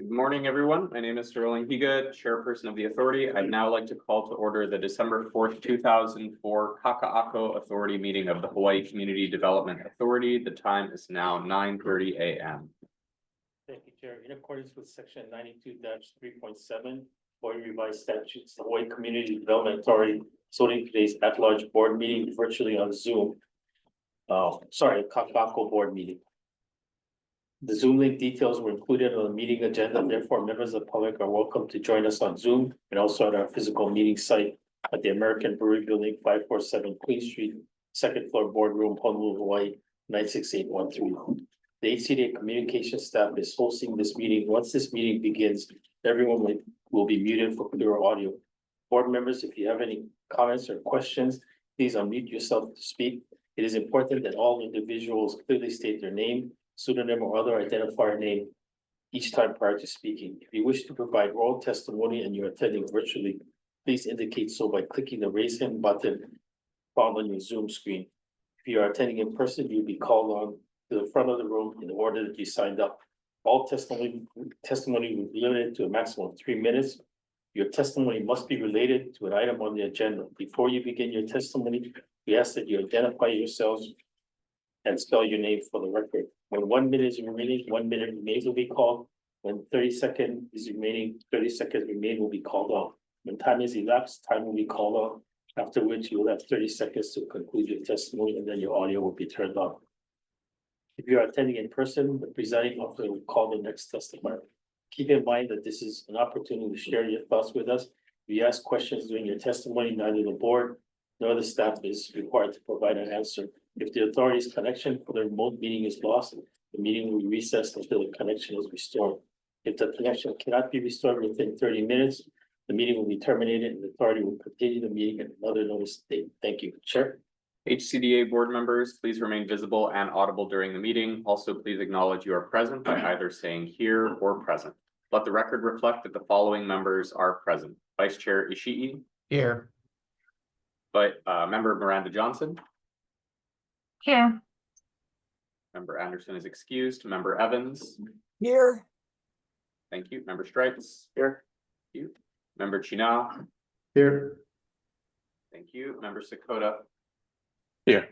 Good morning, everyone. My name is Sterling Higa, Chairperson of the Authority. I'd now like to call to order the December 4th, 2004 Kakaako Authority meeting of the Hawaii Community Development Authority. The time is now 9:30 a.m. Thank you, Chair. In accordance with section 92-3.7, Hawaii revised statutes, the Hawaii Community Development Authority is holding today's at-large board meeting virtually on Zoom. Kakaako board meeting. The Zoom link details were included on the meeting agenda. Therefore, members of the public are welcome to join us on Zoom and also at our physical meeting site at the American Brewery Building, 547 Queen Street, second floor boardroom, Honolulu, Hawaii, 96813. The HCDA communication staff is hosting this meeting. Once this meeting begins, everyone will be muted for clear audio. Board members, if you have any comments or questions, please unmute yourself to speak. It is important that all individuals clearly state their name, pseudonym, or other identifier name each time prior to speaking. If you wish to provide oral testimony and you're attending virtually, please indicate so by clicking the raise hand button found on your Zoom screen. If you are attending in person, you'll be called on to the front of the room in the order that you signed up. All testimony will be limited to a maximum of 3 minutes. Your testimony must be related to an item on the agenda. Before you begin your testimony, we ask that you identify yourselves and spell your name for the record. When 1 minute is remaining, 1 minute remains will be called. When 30 seconds is remaining, 30 seconds remain will be called on. When time is elapsed, time will be called on, after which you will have 30 seconds to conclude your testimony, and then your audio will be turned on. If you are attending in person, the presiding officer will call the next testifier. Keep in mind that this is an opportunity to share your thoughts with us. If you ask questions during your testimony, neither the board nor the staff is required to provide an answer. If the authority's connection for the remote meeting is lost, the meeting will be recessed until the connection is restored. If the connection cannot be restored within 30 minutes, the meeting will be terminated and the authority will continue the meeting at another notice date. Thank you, Chair. HCDA board members, please remain visible and audible during the meeting. Also, please acknowledge you are present by either saying here or present. Let the record reflect that the following members are present. Vice Chair Ishii. Here. But Member Miranda Johnson. Here. Member Anderson is excused. Member Evans. Here. Thank you. Member Stripes. Here. Thank you. Member China. Here. Thank you. Member Sakota. Here.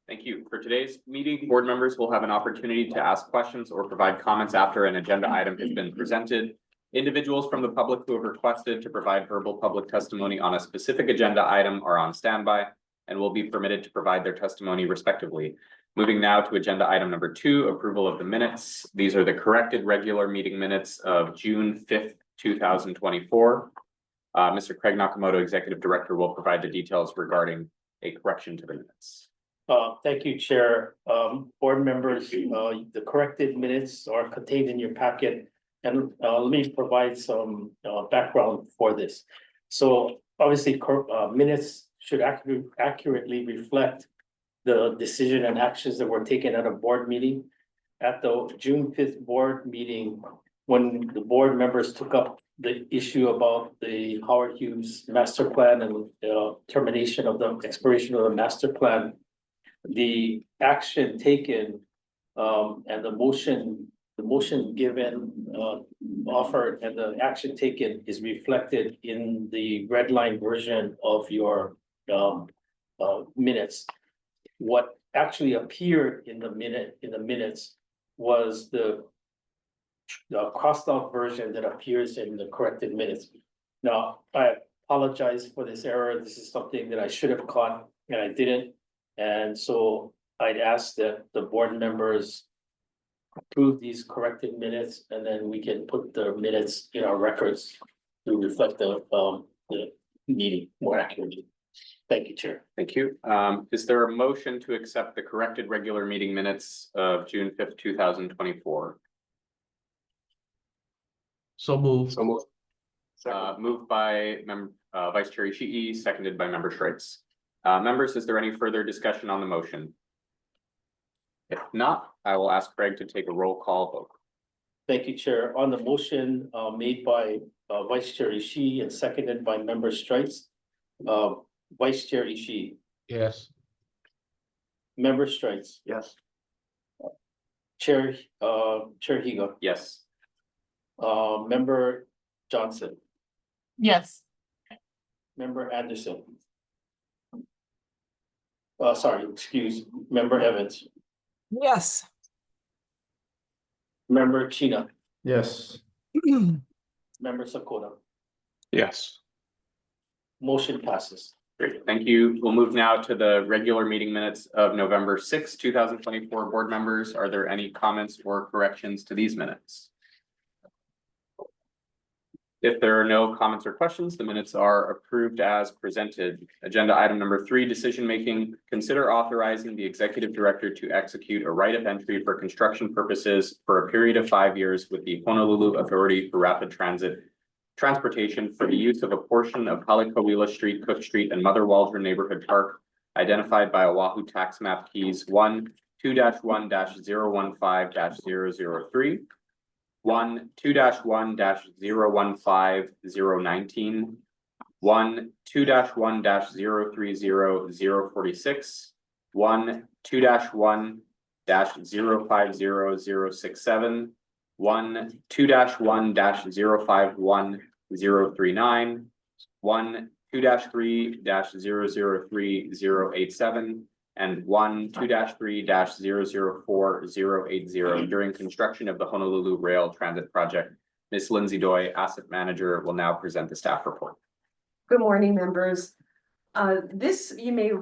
Thank you. For today's meeting, board members will have an opportunity to ask questions or provide comments after an agenda item has been presented. Individuals from the public who have requested to provide verbal public testimony on a specific agenda item are on standby and will be permitted to provide their testimony respectively. Moving now to agenda item number 2, approval of the minutes. These are the corrected regular meeting minutes of June 5th, 2024. Mr. Craig Nakamoto, Executive Director, will provide the details regarding a correction to the minutes. Thank you, Chair. Board members, the corrected minutes are contained in your packet. And let me provide some background for this. So obviously, minutes should accurately reflect the decision and actions that were taken at a board meeting. At the June 5th board meeting, when the board members took up the issue about the Howard Hughes master plan and termination of the expiration of the master plan, the action taken and the motion given, offered, and the action taken is reflected in the red line version of your minutes. What actually appeared in the minutes was the crossed out version that appears in the corrected minutes. Now, I apologize for this error. This is something that I should have caught and I didn't. And so I'd ask that the board members approve these corrected minutes, and then we can put the minutes in our records to reflect the meeting more accurately. Thank you, Chair. Thank you. Is there a motion to accept the corrected regular meeting minutes of June 5th, 2024? So moved. Moved by Vice Chair Ishii, seconded by Member Stripes. Members, is there any further discussion on the motion? If not, I will ask Craig to take a roll call vote. Thank you, Chair. On the motion made by Vice Chair Ishii and seconded by Member Stripes, Vice Chair Ishii. Yes. Member Stripes. Yes. Chair Higa. Yes. Member Johnson, Yes. Member Anderson. Member Evans, Yes. Member Chino, Yes. Member Sakota. Yes. Motion passes. Great, thank you. We'll move now to the regular meeting minutes of November 6, 2024. Board members, are there any comments or corrections to these minutes? If there are no comments or questions, the minutes are approved as presented. Agenda item number 3, decision making. Consider authorizing the executive director to execute a right of entry for construction purposes for a period of 5 years with the Honolulu Authority for Rapid Transportation for the use of a portion of Halekawila Street, Cook Street, and Mother Waldron Neighborhood Park identified by Oahu Tax Map Keys 1-2-1-015-003. 1-2-1-015-019, 1-2-1-030-046, 1-2-1-050-067, 1-2-1-051-039, 1-2-3-003-087, and 1-2-3-004-080 during construction of the Honolulu Rail Transit Project. Ms. Lindsay Doi, Asset Manager, will now present the staff report. Good morning, members. This, you may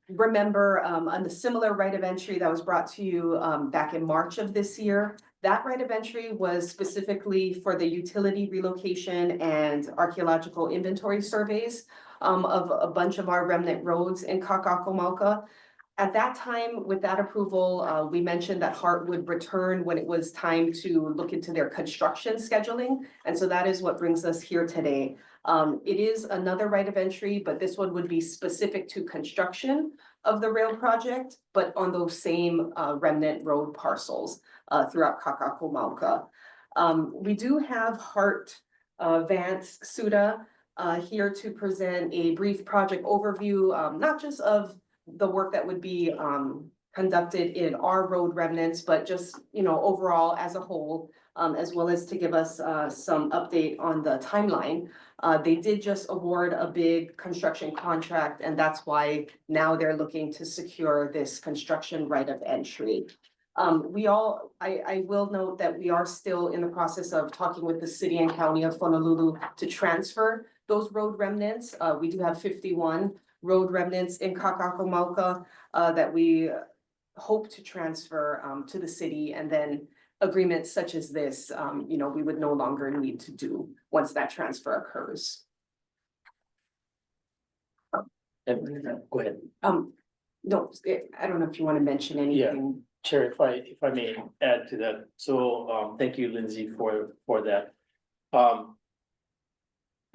remember, on the similar right of entry that was brought to you back in March of this year. That right of entry was specifically for the utility relocation and archaeological inventory surveys of a bunch of our remnant roads in Kakaako. At that time, with that approval, we mentioned that Hart would return when it was time to look into their construction scheduling. And so that is what brings us here today. It is another right of entry, but this one would be specific to construction of the rail project, but on those same remnant road parcels throughout Kakaako. We do have Hart Vance Suda here to present a brief project overview, not just of the work that would be conducted in our road remnants, but just, overall as a whole, as well as to give us some update on the timeline. They did just award a big construction contract, and that's why now they're looking to secure this construction right of entry. I will note that we are still in the process of talking with the city and county of Honolulu to transfer those road remnants. We do have 51 road remnants in Kakaako that we hope to transfer to the city, and then agreements such as this, we would no longer need to do once that transfer occurs. Go ahead. No, I don't know if you want to mention anything. Chair, if I may add to that. So thank you, Lindsay, for that.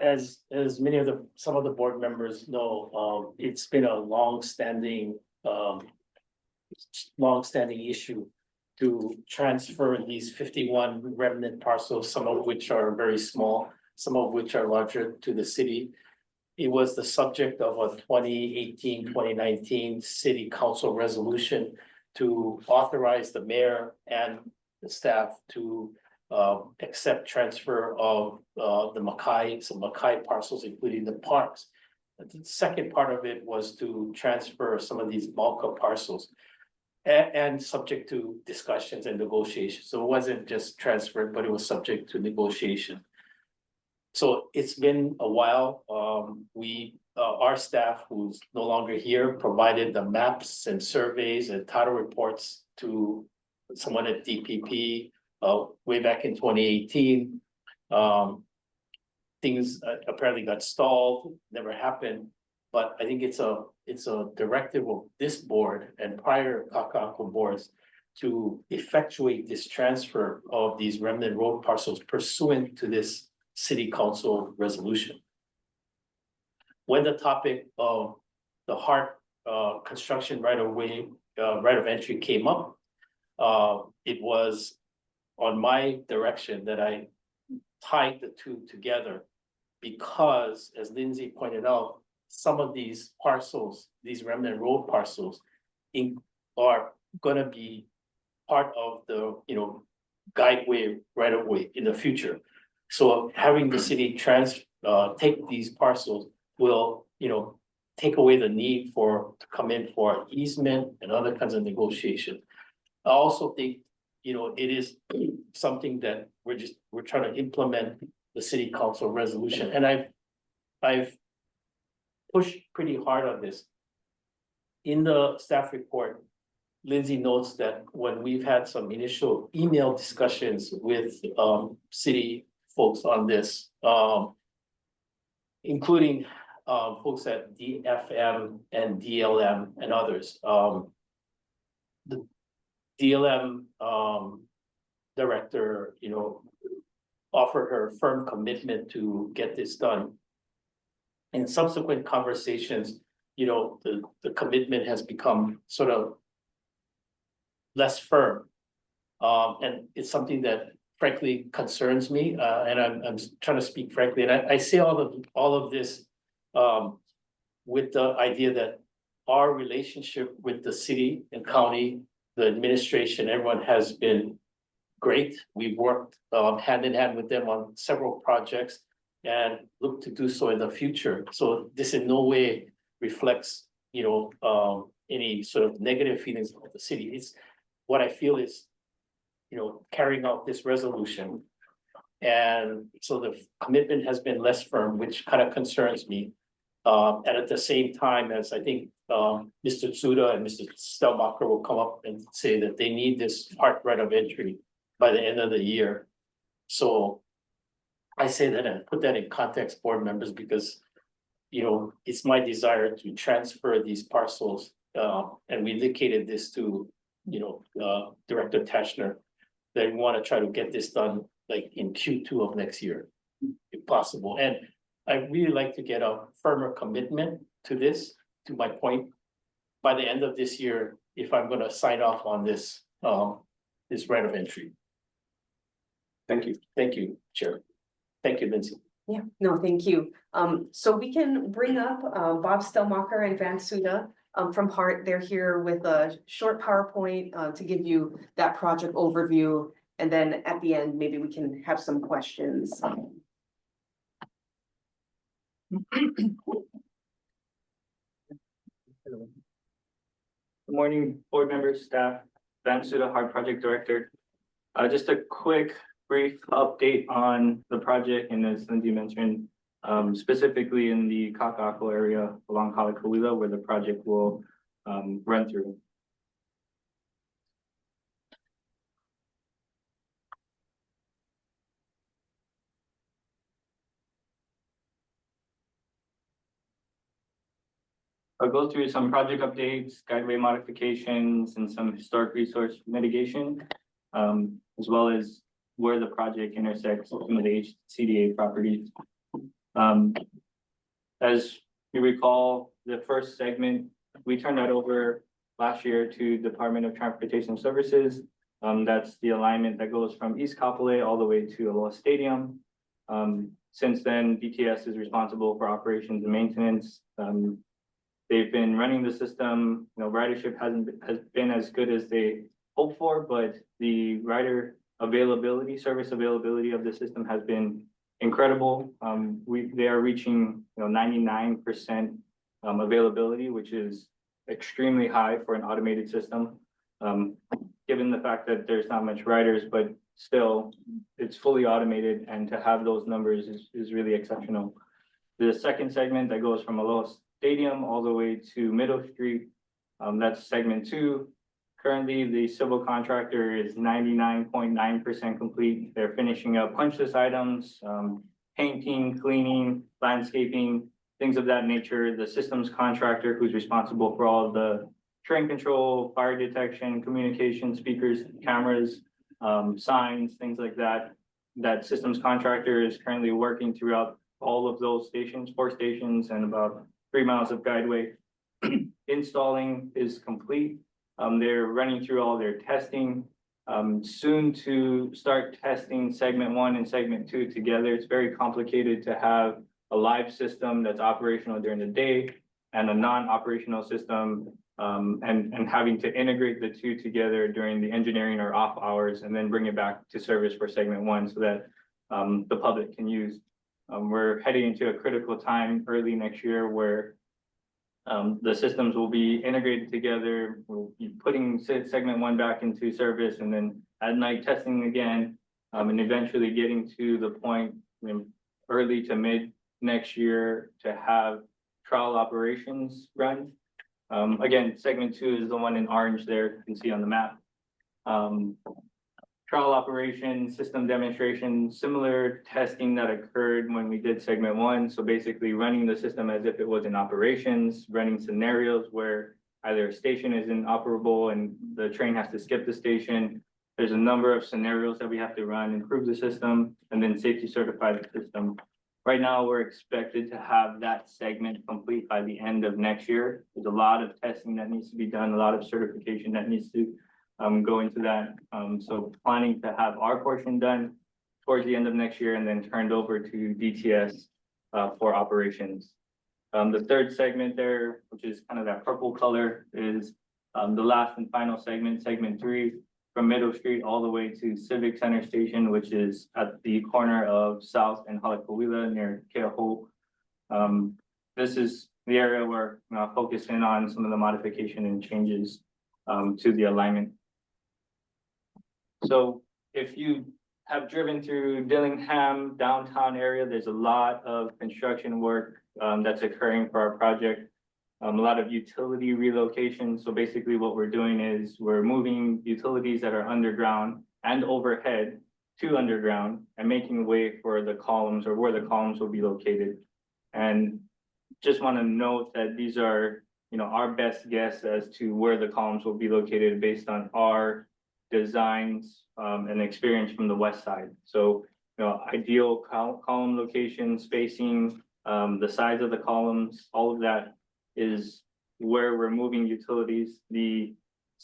As many of some of the board members know, it's been a long-standing issue to transfer these 51 remnant parcels, some of which are very small, some of which are larger, to the city. It was the subject of a 2018-2019 city council resolution to authorize the mayor and the staff to accept transfer of the some Makai parcels, including the parks. The second part of it was to transfer some of these Malka parcels and subject to discussions and negotiations. So it wasn't just transferred, but it was subject to negotiation. So it's been a while. Our staff, who's no longer here, provided the maps and surveys and title reports to someone at DPP way back in 2018. Things apparently got stalled, never happened. But I think it's a directive of this board and prior Kakaako boards to effectuate this transfer of these remnant road parcels pursuant to this city council resolution. When the topic of the Hart construction right of entry came up, it was on my direction that I tied the two together, because as Lindsay pointed out, some of these parcels, these remnant road parcels, are gonna be part of the guideway right of way in the future. So having the city take these parcels will, take away the need to come in for easement and other kinds of negotiation. I also think, it is something that we're trying to implement the city council resolution, and I've pushed pretty hard on this. In the staff report, Lindsay notes that when we've had some initial email discussions with city folks on this, including folks at DFM and DLM and others, the DLM director, offered her firm commitment to get this done. In subsequent conversations, the commitment has become sort of less firm. And it's something that frankly concerns me, and I'm trying to speak frankly, and I say all of this with the idea that our relationship with the city and county, the administration, everyone has been great. We've worked hand in hand with them on several projects and look to do so in the future. So this in no way reflects, any sort of negative feelings of the city. It's what I feel is, carrying out this resolution. And so the commitment has been less firm, which kind of concerns me. And at the same time, as I think Mr. Tsuda and Mr. Stelmacher will come up and say that they need this hard right of entry by the end of the year. So I say that and put that in context, board members, because it's my desire to transfer these parcels, and we indicated this to Director Tashner, that we want to try to get this done like in Q2 of next year, if possible. And I really like to get a firmer commitment to this, to my point, by the end of this year, if I'm going to sign off on this, this right of entry. Thank you. Thank you, Chair. Thank you, Lindsay. Yeah, no, thank you. So we can bring up Bob Stelmacher and Van Suda from Hart. They're here with a short PowerPoint to give you that project overview. And then at the end, maybe we can have some questions. Good morning, board members, staff, Van Suda, Hart Project Director. Just a quick brief update on the project, and as Lindsay mentioned, specifically in the Kakaako area along Kalakawila, where the project will run through. I'll go through some project updates, guideway modifications, and some historic resource mitigation, as well as where the project intersects some of the HCDA properties. As you recall, the first segment, we turned that over last year to Department of Transportation Services. That's the alignment that goes from East Kapolei all the way to Aloha Stadium. Since then, DTS is responsible for operations and maintenance. They've been running the system. Ridership has been as good as they hoped for, but the rider availability, service availability of the system has been incredible. They are reaching 99% availability, which is extremely high for an automated system. Given the fact that there's not much riders, but still it's fully automated, and to have those numbers is really exceptional. The second segment that goes from Aloha Stadium all the way to Middle Street, that's segment 2. Currently, the civil contractor is 99.9% complete. They're finishing up punch list items, painting, cleaning, landscaping, things of that nature. The systems contractor, who's responsible for all the train control, fire detection, communication, speakers, cameras, signs, things like that. That systems contractor is currently working throughout all of those stations, 4 stations, and about 3 miles of guideway. Installing is complete. They're running through all their testing. Soon to start testing segment 1 and segment 2 together. It's very complicated to have a live system that's operational during the day and a non-operational system and having to integrate the two together during the engineering or off hours and then bring it back to service for segment one so that the public can use. We're heading into a critical time early next year where the systems will be integrated together. We'll be putting segment one back into service and then at night testing again. And eventually getting to the point early to mid next year to have trial operations run. Again, segment two is the one in orange there, you can see on the map. Trial operation, system demonstration, similar testing that occurred when we did segment one. So basically running the system as if it was in operations, running scenarios where either a station is inoperable and the train has to skip the station. There's a number of scenarios that we have to run, improve the system, and then safety certify the system. Right now, we're expected to have that segment complete by the end of next year. There's a lot of testing that needs to be done, a lot of certification that needs to go into that. So planning to have our portion done towards the end of next year and then turned over to DTS for operations. The third segment there, which is kind of that purple color, is the last and final segment, segment three, from Middle Street all the way to Civic Center Station, which is at the corner of South and Halakawila near Keaho. This is the area where we're focusing on some of the modification and changes to the alignment. So if you have driven through Dillingham downtown area, there's a lot of construction work that's occurring for our project. A lot of utility relocation. So basically what we're doing is we're moving utilities that are underground and overhead to underground and making way for the columns or where the columns will be located. And just want to note that these are, our best guess as to where the columns will be located based on our designs and experience from the west side. So, ideal column location, spacing, the size of the columns, all of that is where we're moving utilities. The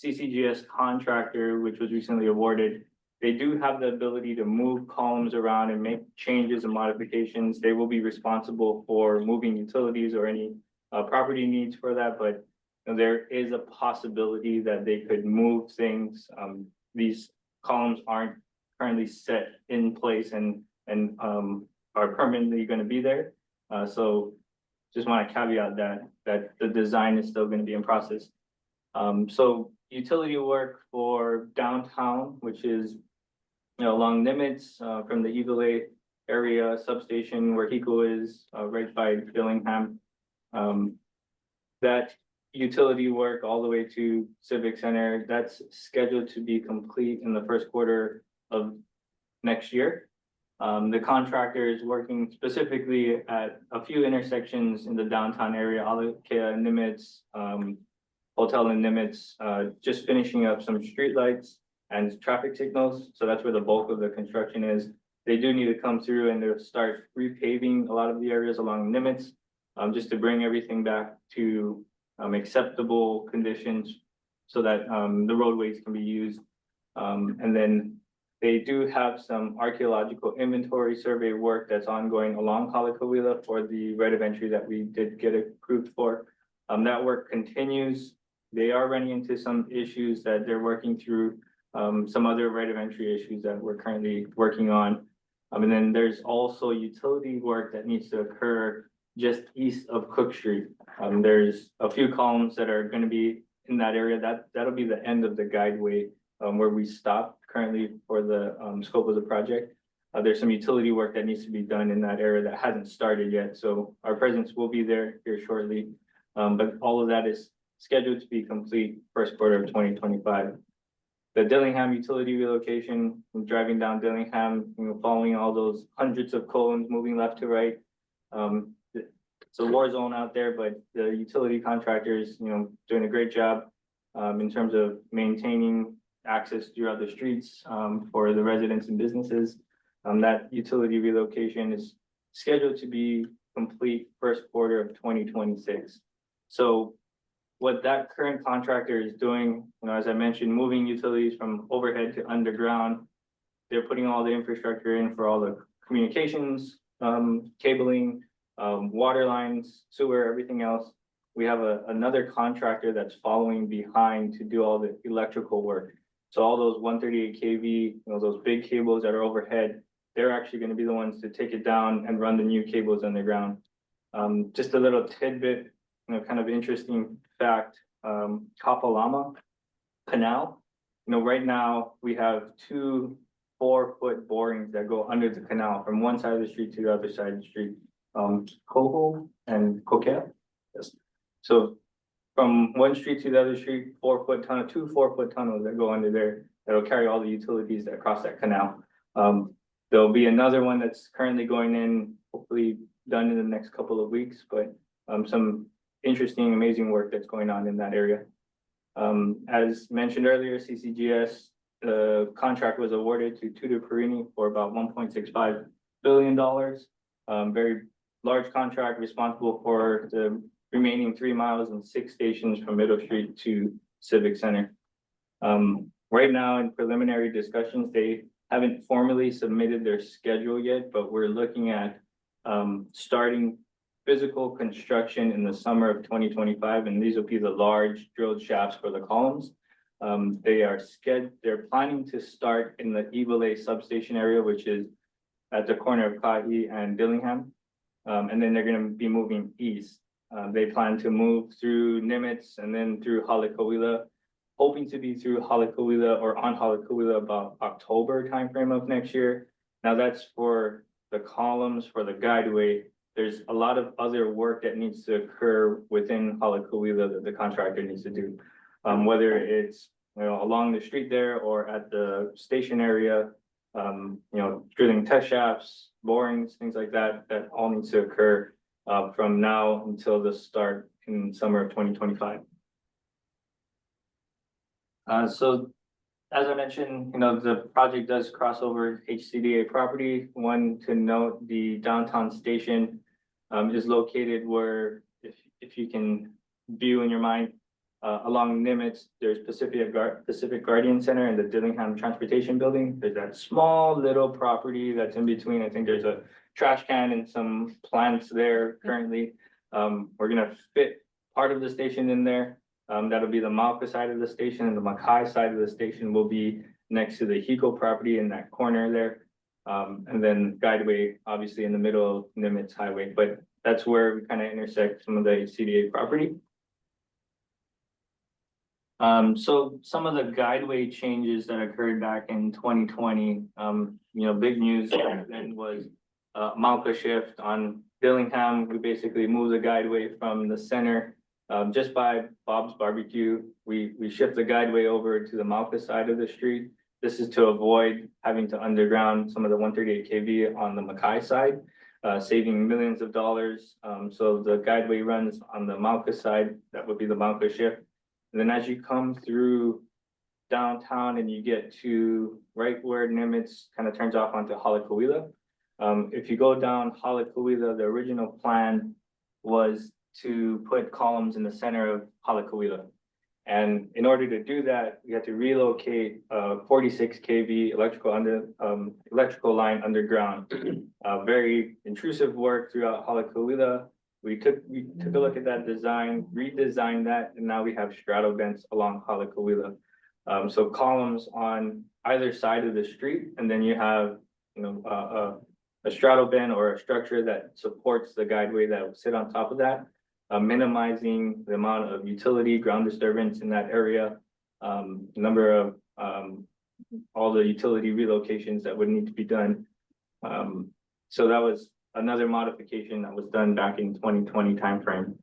CCGS contractor, which was recently awarded, they do have the ability to move columns around and make changes and modifications. They will be responsible for moving utilities or any property needs for that, but there is a possibility that they could move things. These columns aren't currently set in place and are permanently going to be there. So just want to caveat that the design is still going to be in process. So utility work for downtown, which is along Nimitz from the Eagle Eye area substation where HECO is right by Dillingham. That utility work all the way to Civic Center, that's scheduled to be complete in the first quarter of next year. The contractor is working specifically at a few intersections in the downtown area, Alakea, Nimitz, Hotel in Nimitz, just finishing up some streetlights and traffic signals. So that's where the bulk of the construction is. They do need to come through and they'll start repaving a lot of the areas along Nimitz, just to bring everything back to acceptable conditions so that the roadways can be used. And then they do have some archaeological inventory survey work that's ongoing along Halakawila for the right of entry that we did get approved for. That work continues. They are running into some issues that they're working through, some other right of entry issues that we're currently working on. And then there's also utility work that needs to occur just east of Cook Street. There's a few columns that are going to be in that area. That'll be the end of the guideway where we stop currently for the scope of the project. There's some utility work that needs to be done in that area that hasn't started yet. So our presence will be there here shortly. But all of that is scheduled to be complete first quarter of 2025. The Dillingham utility relocation, driving down Dillingham, following all those hundreds of columns moving left to right. It's a war zone out there, but the utility contractors, doing a great job in terms of maintaining access throughout the streets for the residents and businesses. That utility relocation is scheduled to be complete first quarter of 2026. So what that current contractor is doing, as I mentioned, moving utilities from overhead to underground. They're putting all the infrastructure in for all the communications, cabling, water lines, sewer, everything else. we have another contractor that's following behind to do all the electrical work. So all those 138 kV, you know, those big cables that are overhead, they're actually gonna be the ones to take it down and run the new cables underground. Just a little tidbit, you know, kind of interesting fact, Kapalama Canal. You know, right now, we have 2 4-foot borings that go under the canal from one side of the street to the other side of the street. Coho and Coquel. Yes. So from one street to the other street, 4-foot tunnel, 2 4-foot tunnels that go under there that'll carry all the utilities that cross that canal. There'll be another one that's currently going in, hopefully done in the next couple of weeks, but some interesting, amazing work that's going on in that area. As mentioned earlier, CCGS, the contract was awarded to Tutor Perini for about $1.65 billion. Very large contract responsible for the remaining 3 miles and 6 stations from Middle Street to Civic Center. Right now in preliminary discussions, they haven't formally submitted their schedule yet, but we're looking at starting physical construction in the summer of 2025, and these will be the large drilled shafts for the columns. They're planning to start in the Evile substation area, which is at the corner of Kahi and Dillingham. And then they're gonna be moving east. They plan to move through Nimitz and then through Halakawila, hoping to be through Halakawila or on Halakawila about October timeframe of next year. Now that's for the columns, for the guideway. There's a lot of other work that needs to occur within Halakawila that the contractor needs to do. Whether it's, you know, along the street there or at the station area, you know, drilling test shafts, borings, things like that, that all needs to occur from now until the start in summer of 2025. So as I mentioned, you know, the project does cross over HCDA property. One to note, the downtown station is located where, if you can view in your mind, along Nimitz, there's Pacific Guardian Center and the Dillingham Transportation Building. There's that small little property that's in between. I think there's a trash can and some plants there currently. We're gonna fit part of the station in there. That'll be the Malka side of the station, and the Mackay side of the station will be next to the Hiko property in that corner there. And then guideway, obviously in the middle of Nimitz Highway, but that's where we kind of intersect some of the HCDA property. So some of the guideway changes that occurred back in 2020, you know, big news back then was Malka shift on Dillingham. We basically moved the guideway from the center just by Bob's Barbecue. We shift the guideway over to the Malka side of the street. This is to avoid having to underground some of the 138 kV on the Mackay side, saving millions of dollars. So the guideway runs on the Malka side. That would be the Malka shift. And then as you come through downtown and you get to right where Nimitz kind of turns off onto Halakawila, if you go down Halakawila, the original plan was to put columns in the center of Halakawila. And in order to do that, we had to relocate 46 kV electrical line underground. Very intrusive work throughout Halakawila. We took a look at that design, redesigned that, and now we have straddle vents along Halakawila. So columns on either side of the street, and then you have, you know, a straddle vent or a structure that supports the guideway that will sit on top of that, minimizing the amount of utility ground disturbance in that area, number of all the utility relocations that would need to be done. So that was another modification that was done back in 2020 timeframe.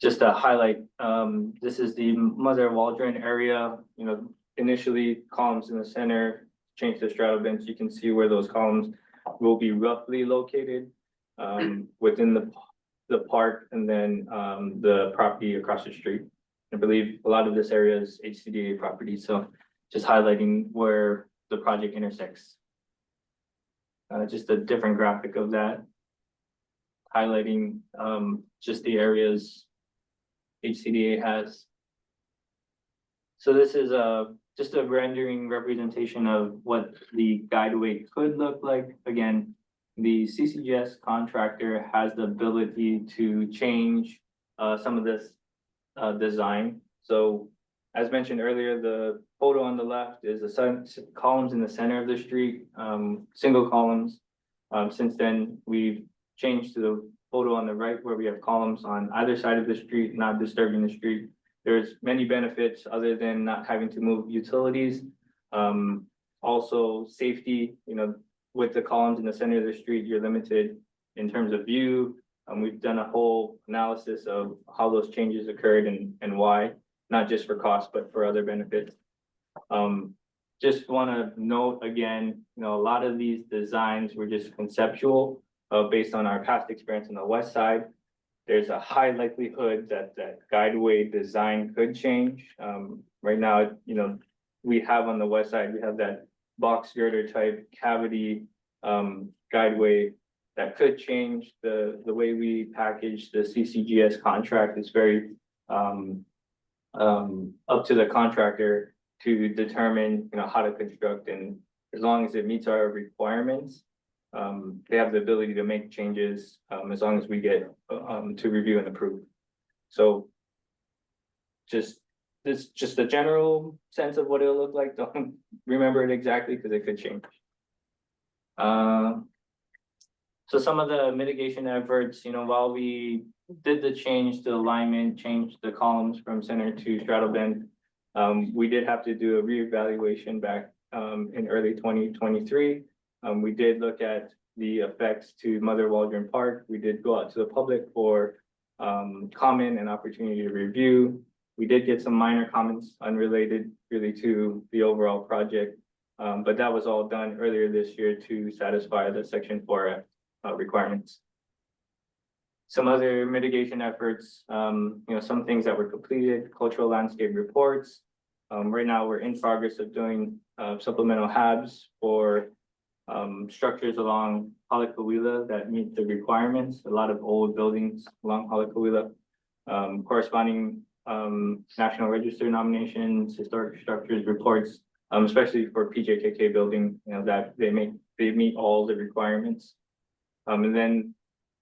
Just to highlight, this is the Mother Waldron area. You know, initially columns in the center, change the straddle vents. You can see where those columns will be roughly located within the park, and then the property across the street. I believe a lot of this area is HCDA property, so just highlighting where the project intersects. Just a different graphic of that, highlighting just the areas HCDA has. So this is just a rendering representation of what the guideway could look like. Again, the CCGS contractor has the ability to change some of this design. So as mentioned earlier, the photo on the left is the columns in the center of the street, single columns. Since then, we've changed to the photo on the right where we have columns on either side of the street, not disturbing the street. There's many benefits other than not having to move utilities. Also safety, with the columns in the center of the street, you're limited in terms of view. We've done a whole analysis of how those changes occurred and why, not just for cost, but for other benefits. Just want to note again, a lot of these designs were just conceptual, based on our past experience on the west side. There's a high likelihood that that guideway design could change. Right now, we have on the west side, we have that box girder type cavity guideway that could change. The way we package the CCGS contract is very up to the contractor to determine, how to construct, and as long as it meets our requirements, they have the ability to make changes, as long as we get to review and approve. So this just a general sense of what it'll look like. Don't remember it exactly because it could change. So some of the mitigation efforts, while we did the change to alignment, changed the columns from center to straddle bend, we did have to do a reevaluation back in early 2023. We did look at the effects to Mother Waldron Park. We did go out to the public for comment and opportunity to review. We did get some minor comments unrelated really to the overall project, but that was all done earlier this year to satisfy the Section 4F requirements. Some other mitigation efforts, some things that were completed, cultural landscape reports. Right now, we're in progress of doing supplemental HABs for structures along Halakawila that meet the requirements. A lot of old buildings along Halakawila, corresponding National Register nominations, historic structures reports, especially for PJKK building, that they meet all the requirements. And then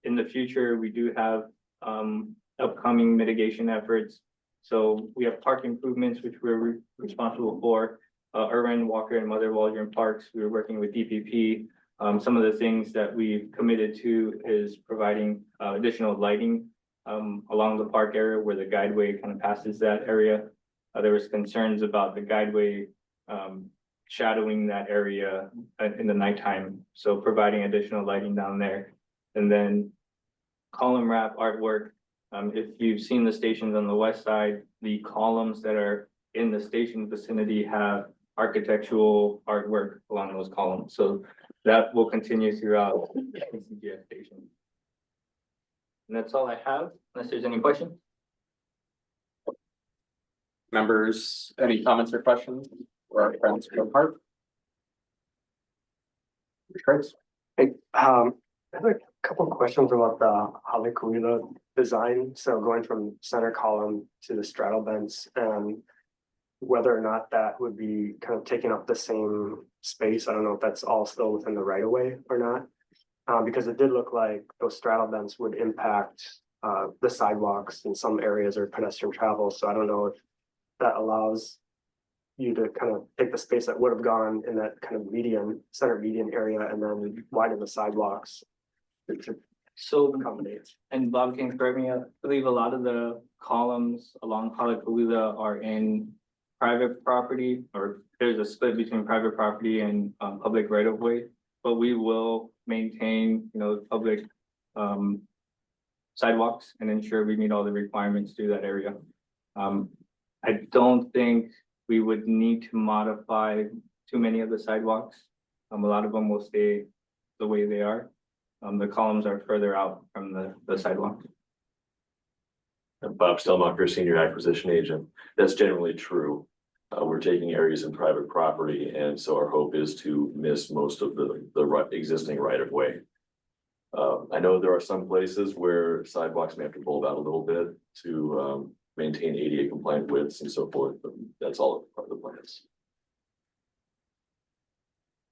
in the future, we do have upcoming mitigation efforts. So we have park improvements, which we're responsible for, Irwin, Walker, and Mother Waldron Parks. We were working with DPP. Some of the things that we've committed to is providing additional lighting along the park area where the guideway kind of passes that area. There was concerns about the guideway shadowing that area in the nighttime. So providing additional lighting down there. And then column wrap artwork. If you've seen the stations on the west side, the columns that are in the station vicinity have architectural artwork along those columns. So that will continue throughout the CCGS station. And that's all I have, unless there's any questions. Members, any comments or questions? Or our friends from the park? Chris? Hey, I have a couple of questions about the Halakawila design. So going from center column to the straddle bends, and whether or not that would be kind of taking up the same space. I don't know if that's all still within the right of way or not, because it did look like those straddle bends would impact the sidewalks in some areas or pedestrian travel. So I don't know if that allows you to kind of take the space that would have gone in that kind of center median area and then widen the sidewalks to So, accommodate. and Bob can correct me, I believe a lot of the columns along Halakawila are in private property, or there's a split between private property and public right of way. But we will maintain, public sidewalks and ensure we meet all the requirements through that area. I don't think we would need to modify too many of the sidewalks. A lot of them will stay the way they are. The columns are further out from the sidewalk. Bob Stelmacher, Senior Acquisition Agent. That's generally true. We're taking areas in private property, and so our hope is to miss most of the existing right of way. I know there are some places where sidewalks may have to bulb out a little bit to maintain ADA compliant widths and so forth, but that's all part of the plans.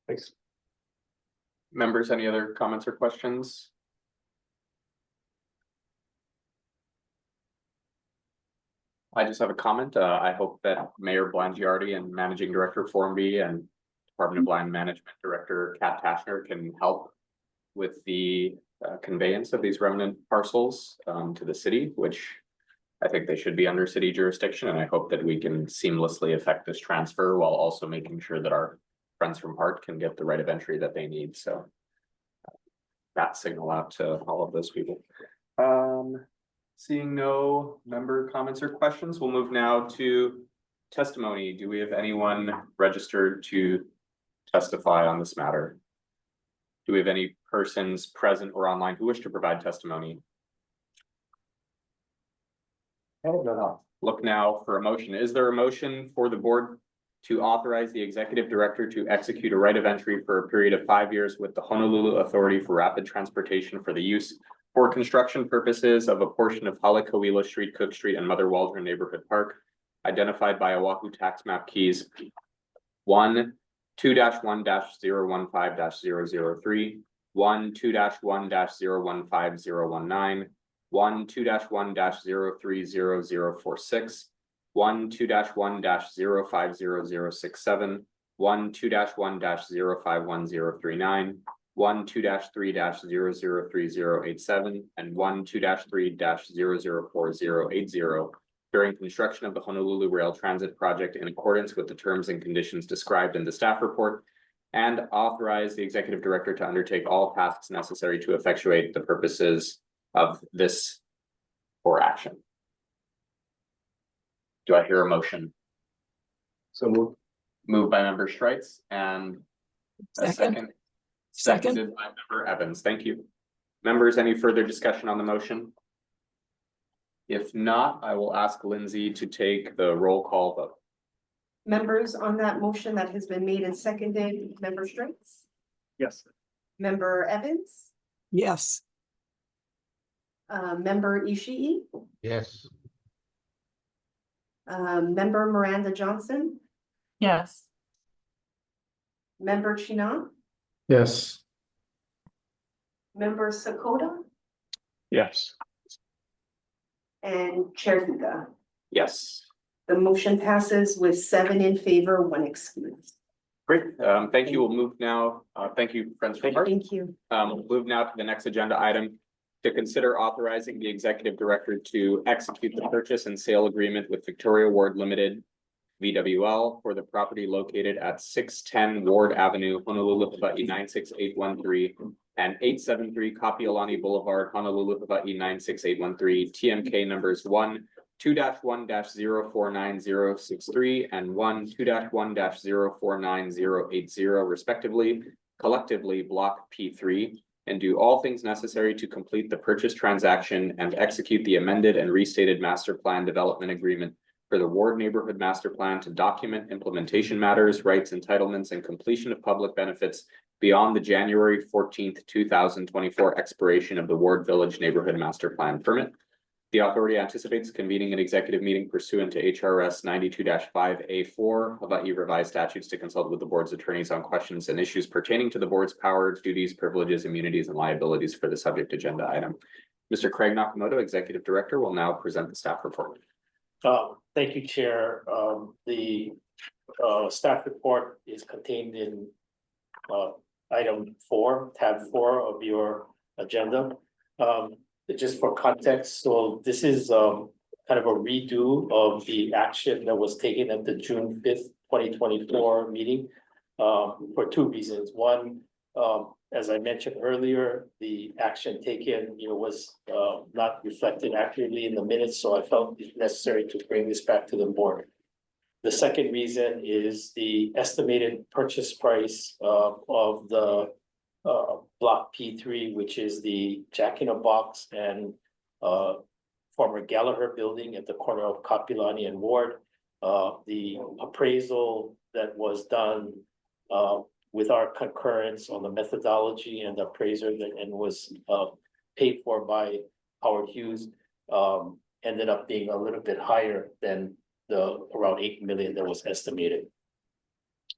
Thanks. Members, any other comments or questions? I just have a comment. I hope that Mayor Blangiardi and Managing Director Formby and Department of Land Management Director Kat Tashner can help with the conveyance of these remnant parcels to the city, which I think they should be under city jurisdiction, and I hope that we can seamlessly effect this transfer while also making sure that our friends from Hart can get the right of entry that they need. So that signal out to all of those people. Seeing no member comments or questions, we'll move now to testimony. Do we have anyone registered to testify on this matter? Do we have any persons present or online who wish to provide testimony? Look now for a motion. Is there a motion for the board to authorize the executive director to execute a right of entry for a period of 5 years with the Honolulu Authority for Rapid Transportation for the use for construction purposes of a portion of Halekauila Street, Cook Street, and Mother Waldron Neighborhood Park, identified by Oahu tax map keys 1, 2-1-015-003, 1, 2-1-015-019, 1, 2-1-0300046, 1, 2-1-0500067, 1, 2-1-051-039, 1, 2-3-003-087, and 1, 2-3-004-080 during construction of the Honolulu Rail Transit Project in accordance with the terms and conditions described in the staff report, and authorize the executive director to undertake all tasks necessary to effectuate the purposes of this for action. Do I hear a motion? So Moved by member Streitz and a second. Seconded by member Evans. Thank you. Members, any further discussion on the motion? If not, I will ask Lindsay to take the roll call vote. Members on that motion that has been made and seconded, member Straits, yes. member Evans, Yes. member Ishii, Yes. member Miranda Johnson, Yes. member Chinon, Yes. member Sakota, Yes. and Chair Huga. Yes. The motion passes with 7 in favor, 1 excused. Great. Thank you. We'll move now. Thank you, friends from Hart. Thank you. We'll move now to the next agenda item to consider authorizing the executive director to execute the purchase and sale agreement with Victoria Ward Limited, VWL, for the property located at 610 Ward Avenue, Honolulu, Hawaii 96813 and 873 Kapiolani Boulevard, Honolulu, Hawaii 96813, TMK numbers 1-2-1-049063 and 1-2-1-049080 respectively, collectively block P3, and do all things necessary to complete the purchase transaction and execute the amended and restated master plan development agreement for the Ward Neighborhood Master Plan to document implementation matters, rights, entitlements, and completion of public benefits beyond the January 14th, 2024 expiration of the Ward Village Neighborhood Master Plan permit. The authority anticipates convening an executive meeting pursuant to HRS 92-5A4 Hawaii revised statutes to consult with the board's attorneys on questions and issues pertaining to the board's powers, duties, privileges, immunities, and liabilities for the subject agenda item. Mr. Craig Nakamoto, Executive Director, will now present the staff report. Thank you, Chair. The staff report is contained in item 4, tab 4 of your agenda. Just for context, so this is kind of a redo of the action that was taken at the June 5th, 2024 meeting for 2 reasons. One, as I mentioned earlier, the action taken, was not reflected accurately in the minutes, so I felt it necessary to bring this back to the board. The second reason is the estimated purchase price of the block P3, which is the Jack in a Box and former Gallagher building at the corner of Kapiolani and Ward. The appraisal that was done with our concurrence on the methodology and the appraiser and was paid for by Howard Hughes ended up being a little bit higher than the around 8 million that was estimated.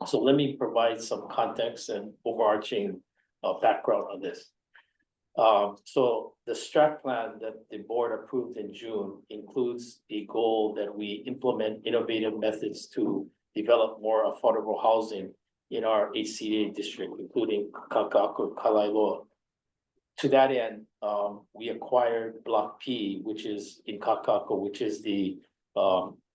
So let me provide some context and overarching background on this. So the strat plan that the board approved in June includes a goal that we implement innovative methods to develop more affordable housing in our HCDA district, including Kakaako, Kalaeloa. To that end, we acquired Block P, which is in Kakaako, which is the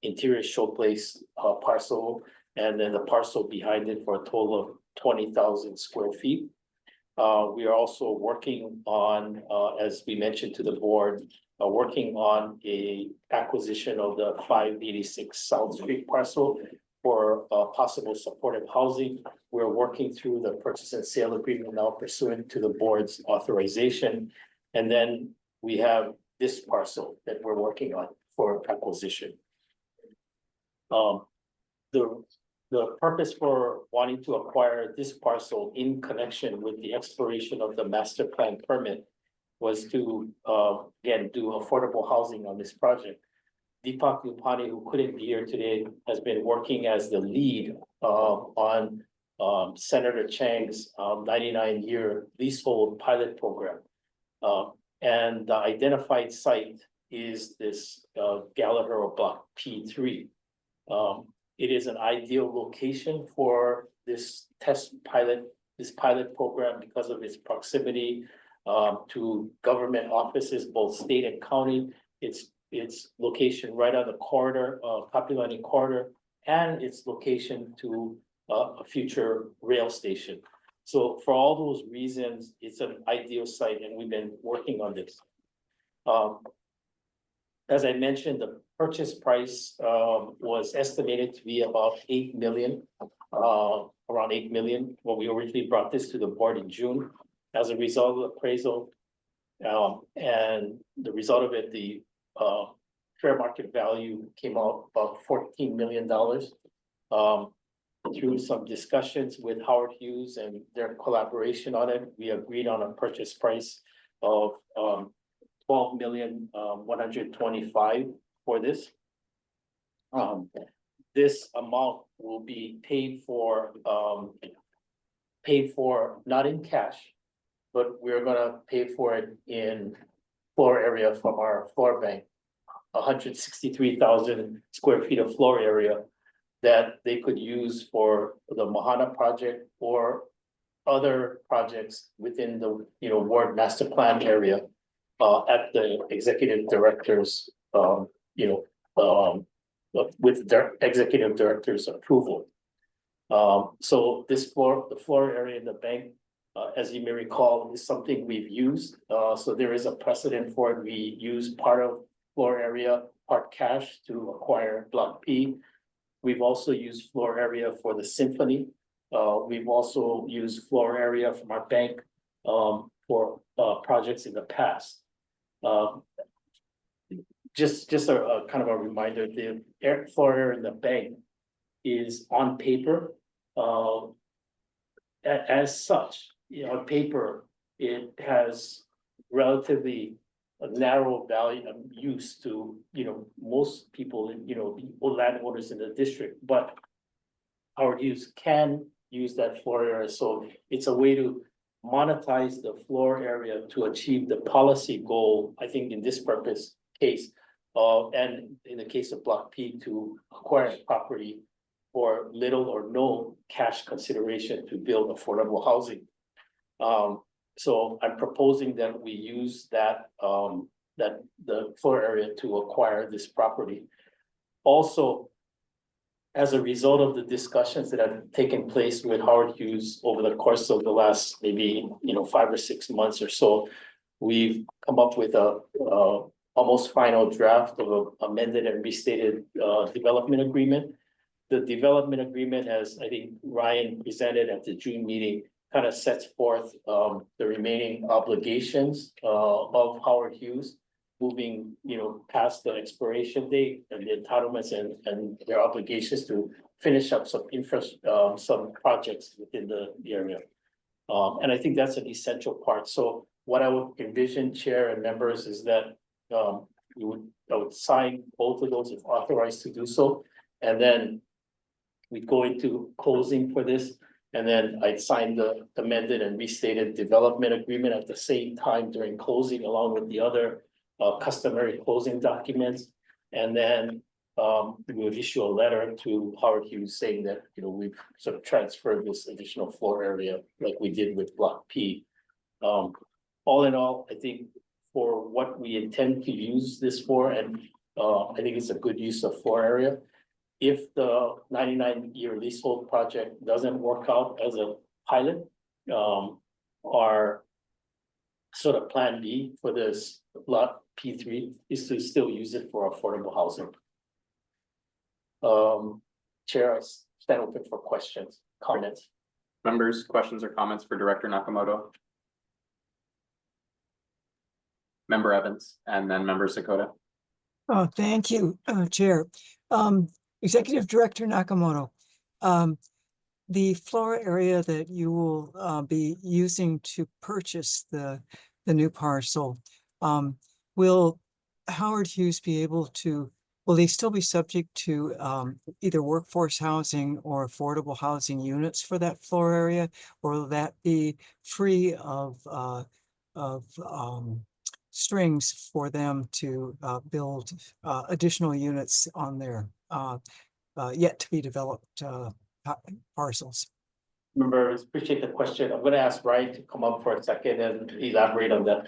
interior showplace parcel, and then the parcel behind it for a total of 20,000 square feet. We are also working on, as we mentioned to the board, working on a acquisition of the 586 South Street parcel for possible supportive housing. We're working through the purchase and sale agreement now pursuant to the board's authorization. And then we have this parcel that we're working on for acquisition. The purpose for wanting to acquire this parcel in connection with the expiration of the master plan permit was to, again, do affordable housing on this project. Deepak Upani, who couldn't be here today, has been working as the lead on Senator Chang's 99-year leasehold pilot program. And the identified site is this Gallagher or Block P3. It is an ideal location for this pilot program because of its proximity to government offices, both state and county. Its location right on the corridor, Kapilani corridor, and its location to a future rail station. So for all those reasons, it's an ideal site, and we've been working on this. As I mentioned, the purchase price was estimated to be about 8 million, around 8 million, when we originally brought this to the board in June. As a result of the appraisal, and the result of it, the fair market value came out about $14 million. Through some discussions with Howard Hughes and their collaboration on it, we agreed on a purchase price of $12,125,000 for this. This amount will be paid for not in cash, but we're gonna pay for it in floor area from our floor bank. 163,000 square feet of floor area that they could use for the Mahana project or other projects within the ward master plan area at the executive director's with their executive director's approval. So the floor area in the bank, as you may recall, is something we've used. So there is a precedent for it. We use part of floor area, part cash to acquire Block P. We've also used floor area for the Symphony. We've also used floor area from our bank for projects in the past. Just a kind of a reminder, the floor area in the bank is on paper. As such, on paper, it has relatively a narrow value of use to, most people, landowners in the district, but Howard Hughes can use that floor area. So it's a way to monetize the floor area to achieve the policy goal, I think in this case, and in the case of Block P, to acquire property for little or no cash consideration to build affordable housing. So I'm proposing that we use that the floor area to acquire this property. Also, as a result of the discussions that have taken place with Howard Hughes over the course of the last maybe 5 or 6 months or so, we've come up with a almost final draft of an amended and restated development agreement. The development agreement, as I think Ryan presented at the June meeting, kind of sets forth the remaining obligations of Howard Hughes, moving past the expiration date and the entitlements and their obligations to finish up some projects within the area. And I think that's an essential part. So what I would envision, Chair and members, is that I would sign both of those if authorized to do so, and then we go into closing for this. And then I'd signed the amended and restated development agreement at the same time during closing, along with the other customary closing documents. And then we would issue a letter to Howard Hughes saying that, we've sort of transferred this additional floor area like we did with Block P. All in all, I think for what we intend to use this for, and I think it's a good use of floor area. If the 99-year leasehold project doesn't work out as a pilot, our sort of plan B for this lot P3 is to still use it for affordable housing. Chair, I stand open for questions, comments. Members, questions or comments for Director Nakamoto? Member Evans and then Member Sakota. Oh, thank you, Chair. Executive Director Nakamoto. The floor area that you will be using to purchase the new parcel, will Howard Hughes be able to, will they still be subject to either workforce housing or affordable housing units for that floor area? Or will that be free of strings for them to build additional units on their yet to be developed parcels? Remember, appreciate the question. I'm gonna ask Brian to come up for a second and elaborate on that.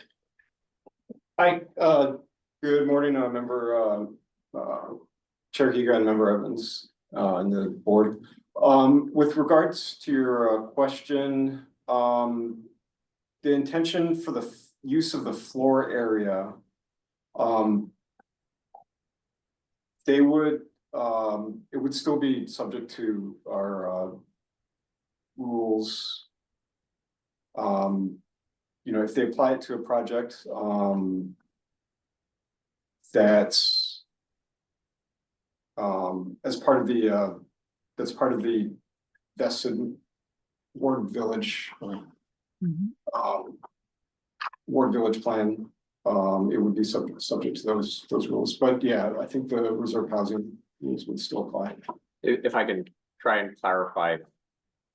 Hi, good morning, member, Chair Higa and member Evans, and the board. With regards to your question, the intention for the use of the floor area, they would, it would still be subject to our rules. If they apply it to a project, that's part of the vested Ward Village Ward Village plan. It would be subject to those rules, but yeah, I think the reserve housing rules would still apply. If I can try and clarify,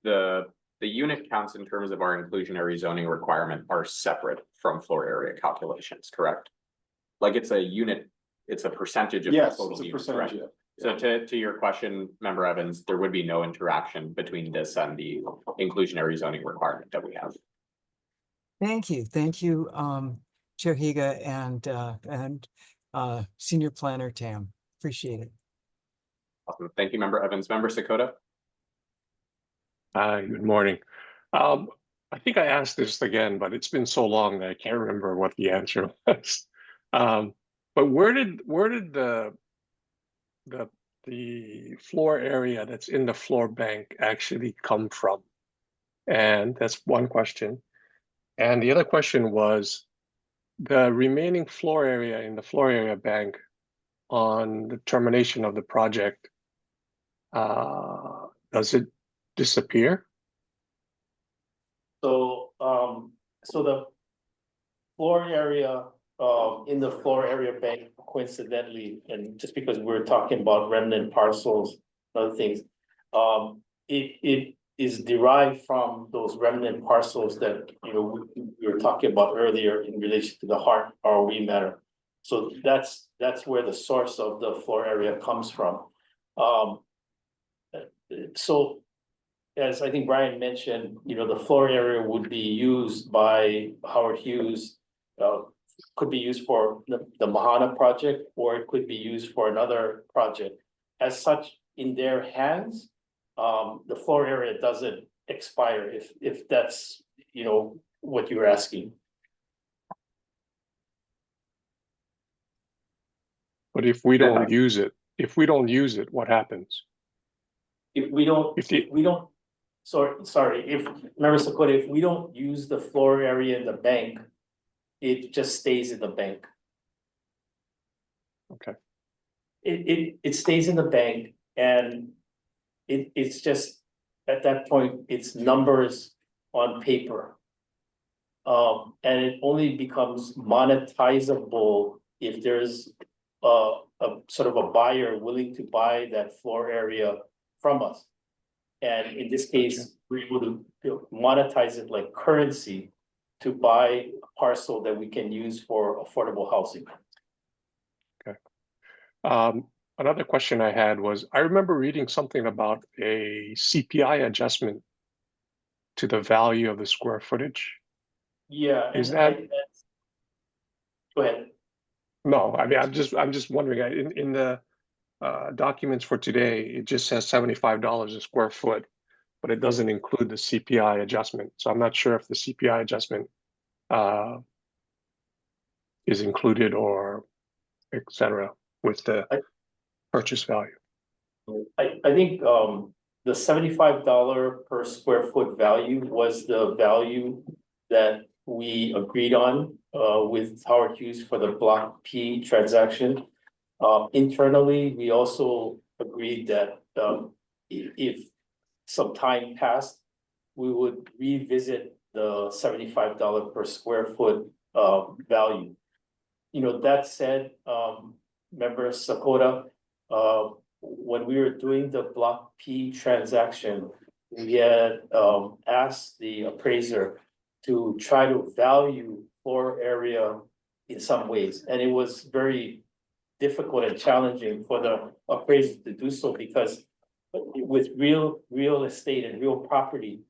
the unit counts in terms of our inclusionary zoning requirement are separate from floor area calculations, correct? Like it's a unit, it's a percentage of the Yes, total it's a units, percentage, correct? yeah. So to your question, Member Evans, there would be no interaction between this and the inclusionary zoning requirement that we have. Thank you, Chair Higa and Senior Planner Tam. Appreciate it. Awesome. Thank you, Member Evans. Member Sakota. Good morning. I think I asked this again, but it's been so long that I can't remember what the answer was. But where did the floor area that's in the floor bank actually come from? And that's one question. And the other question was the remaining floor area in the floor area bank on the termination of the project, does it disappear? So, so the floor area, in the floor area bank coincidentally, and just because we're talking about remnant parcels, and other things, it is derived from those remnant parcels that, we were talking about earlier in relation to the Hart ROE matter. So that's where the source of the floor area comes from. So as I think Brian mentioned, the floor area would be used by Howard Hughes, could be used for the Mahana project, or it could be used for another project. As such, in their hands, the floor area doesn't expire if that's, what you're asking. But if we don't use it, what happens? If we don't, sorry, if, Member Sakota, if we don't use the floor area in the bank, it just stays in the bank. Okay. It stays in the bank, and it's just, at that point, it's numbers on paper. And it only becomes monetizable if there's a sort of a buyer willing to buy that floor area from us. And in this case, we're able to monetize it like currency to buy a parcel that we can use for affordable housing. Another question I had was, I remember reading something about a CPI adjustment to the value of the square footage. Yeah. Is and that- Go ahead. No, I mean, I'm just wondering, in the documents for today, it just says $75 a square foot, but it doesn't include the CPI adjustment. So I'm not sure if the CPI adjustment is included or et cetera with the purchase value. I think the $75 per square foot value was the value that we agreed on with Howard Hughes for the Block P transaction. Internally, we also agreed that if some time passed, we would revisit the $75 per square foot value. You know, that said, member Sakota, when we were doing the Block P transaction, we had asked the appraiser to try to value floor area in some ways, and it was very difficult and challenging for the appraiser to do so, because with real estate and real property,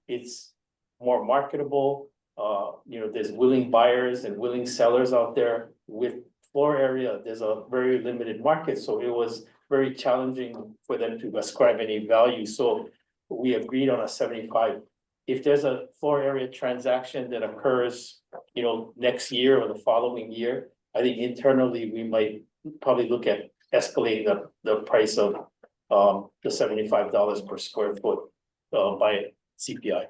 it's more marketable. You know, there's willing buyers and willing sellers out there. With floor area, there's a very limited market, so it was very challenging for them to ascribe any value. So we agreed on a 75. If there's a floor area transaction that occurs, you know, next year or the following year, I think internally we might probably look at escalating the price of the $75 per square foot by CPI.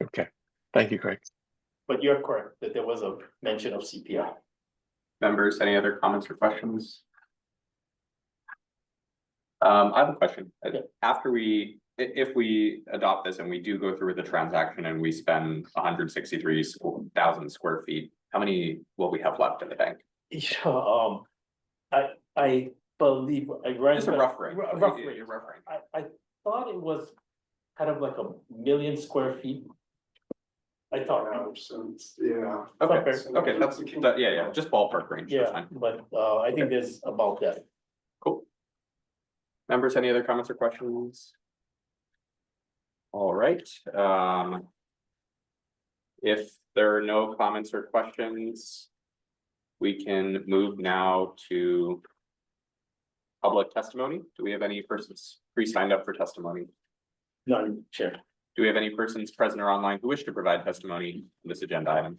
Okay, thank you, Craig. But you're correct that there was a mention of CPI. Members, any other comments or questions? I have a question. After if we adopt this and we do go through with the transaction and we spend 163,000 square feet, how many will we have left in the bank? Yeah, I believe I read. Just a rough range. Rough range. Your rough range. I thought it was kind of like 1 million square feet. I thought. Yeah. Okay, yeah, just ballpark range. That's Yeah, fine. but I think there's about that. Cool. Members, any other comments or questions? All right, if there are no comments or questions, we can move now to public testimony. Do we have any persons pre-signed up for testimony? None, Chair. Do we have any persons present or online who wish to provide testimony on this agenda item?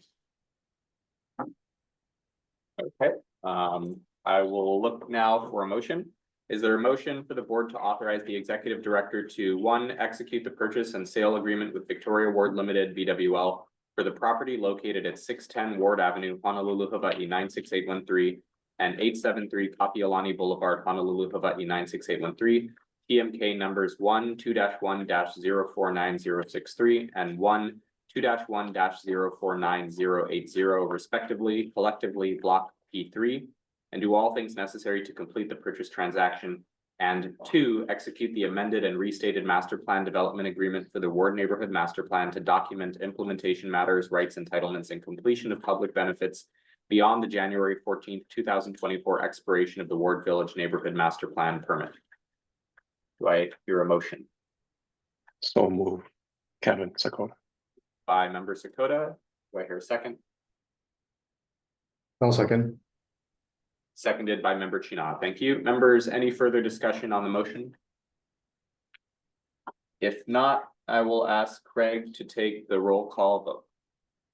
Okay, I will look now for a motion. Is there a motion for the board to authorize the executive director to, one, execute the purchase and sale agreement with Victoria Ward Limited VWL for the property located at 610 Ward Avenue, Honolulu, Hawaii 96813 and 873 Kapiolani Boulevard, Honolulu, Hawaii 96813, TMK numbers 1-2-1-049063 and 1-2-1-049080 respectively, collectively Block P3, and do all things necessary to complete the purchase transaction, and 2, execute the amended and restated master plan development agreement for the Ward Neighborhood Master Plan to document implementation matters, rights, entitlements, and completion of public benefits beyond the January 14th, 2024 expiration of the Ward Village Neighborhood Master Plan permit. Do I hear a motion? So move, Kevin Sakota. By member Sakota. Do I hear a second? I'll second. Seconded by member China. Thank you. Members, any further discussion on the motion? If not, I will ask Craig to take the roll call vote.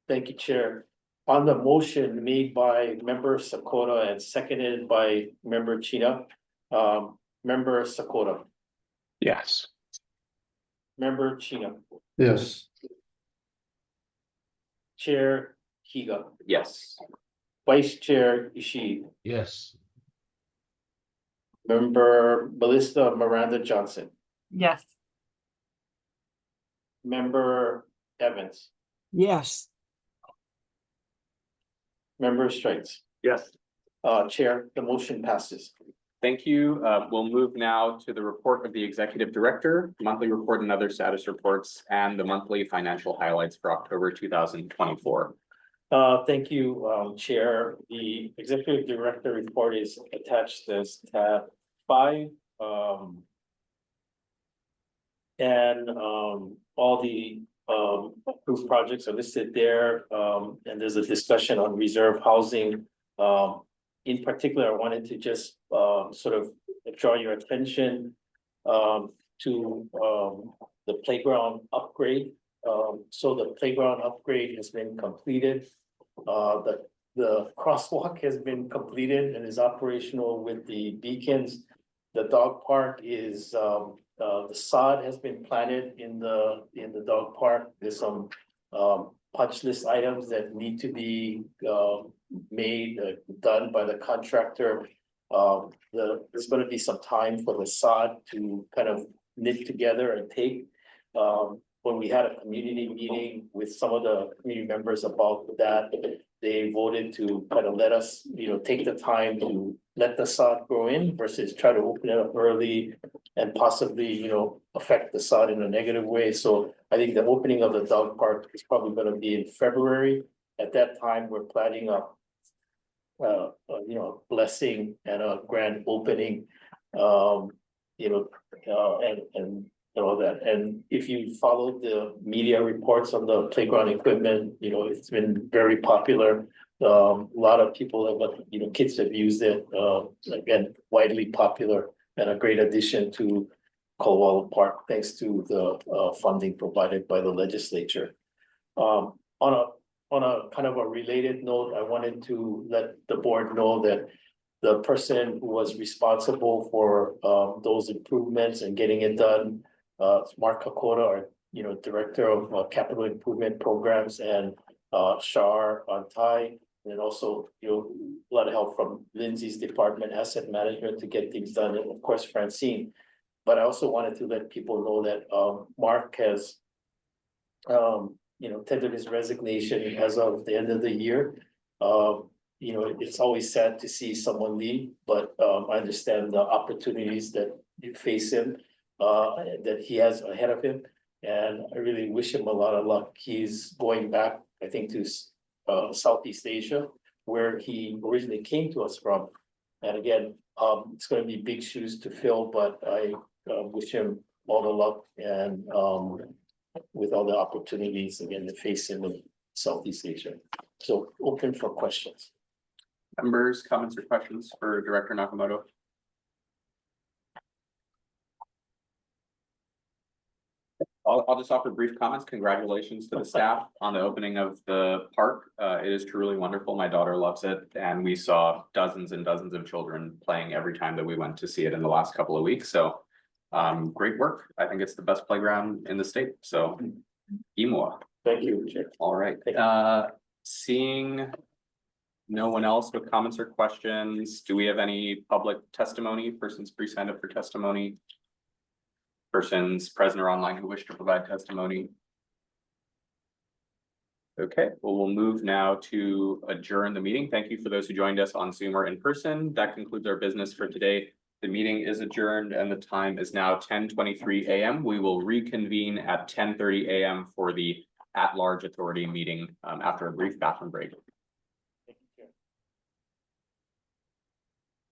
Thank you, Chair. On the motion made by member Sakota and seconded by member China, member Sakota, Yes. member China, Yes. Chair Higa, Yes. Vice Chair Ishii, Yes. member Melissa Miranda Johnson, Yes. member Evans, Yes, member Straits. Yes. Chair, the motion passes. Thank you. We'll move now to the report of the executive director, monthly report and other status reports, and the monthly financial highlights for October 2024. Thank you, Chair. The Executive Director report is attached as tab 5. All the approved projects are listed there. And there's a discussion on reserve housing. In particular, I wanted to just sort of draw your attention to the playground upgrade. So the playground upgrade has been completed. The crosswalk has been completed and is operational with the beacons. The dog park is the sod has been planted in the dog park. There's some punch list items that need to be done by the contractor. There's going to be some time for the sod to kind of knit together and take. When we had a community meeting with some of the community members about that, they voted to kind of let us, take the time to let the sod grow in versus try to open it up early and possibly, affect the sod in a negative way. So I think the opening of the dog park is probably going to be in February. At that time, we're planning a blessing and a grand opening, and all that. And if you follow the media reports on the playground equipment, it's been very popular. A lot of people have, kids have used it, again, widely popular and a great addition to Colwell Park, thanks to the funding provided by the legislature. On a kind of a related note, I wanted to let the board know that the person who was responsible for those improvements and getting it done, Mark Kokoda, our Director of Capital Improvement Programs, and Shar Antai, and also a lot of help from Lindsay's department, Asset Management, to get things done, and of course Francine. But I also wanted to let people know that Mark has tendered his resignation as of the end of the year. It's always sad to see someone leave, but I understand the opportunities that you face him, that he has ahead of him, and I really wish him a lot of luck. He's going back, I think, to Southeast Asia, where he originally came to us from. And again, it's going to be big shoes to fill, but I wish him all the luck and with all the opportunities again to face him in Southeast Asia. So open for questions. Members, comments or questions for Director Nakamoto? I'll just offer brief comments. Congratulations to the staff on the opening of the park. It is truly wonderful. My daughter loves it, and we saw dozens and dozens of children playing every time that we went to see it in the last couple of weeks. So great work. I think it's the best playground in the state. So Imua. Thank you, Chair. All right. Seeing no one else with comments or questions, do we have any public testimony? Persons pre-signed up for testimony? Persons present or online who wish to provide testimony? Okay, well, we'll move now to adjourn the meeting. Thank you for those who joined us on Zoom or in person. That concludes our business for today. The meeting is adjourned and the time is now 10:23 a.m. We will reconvene at 10:30 a.m. for the at-large authority meeting after a brief bathroom break.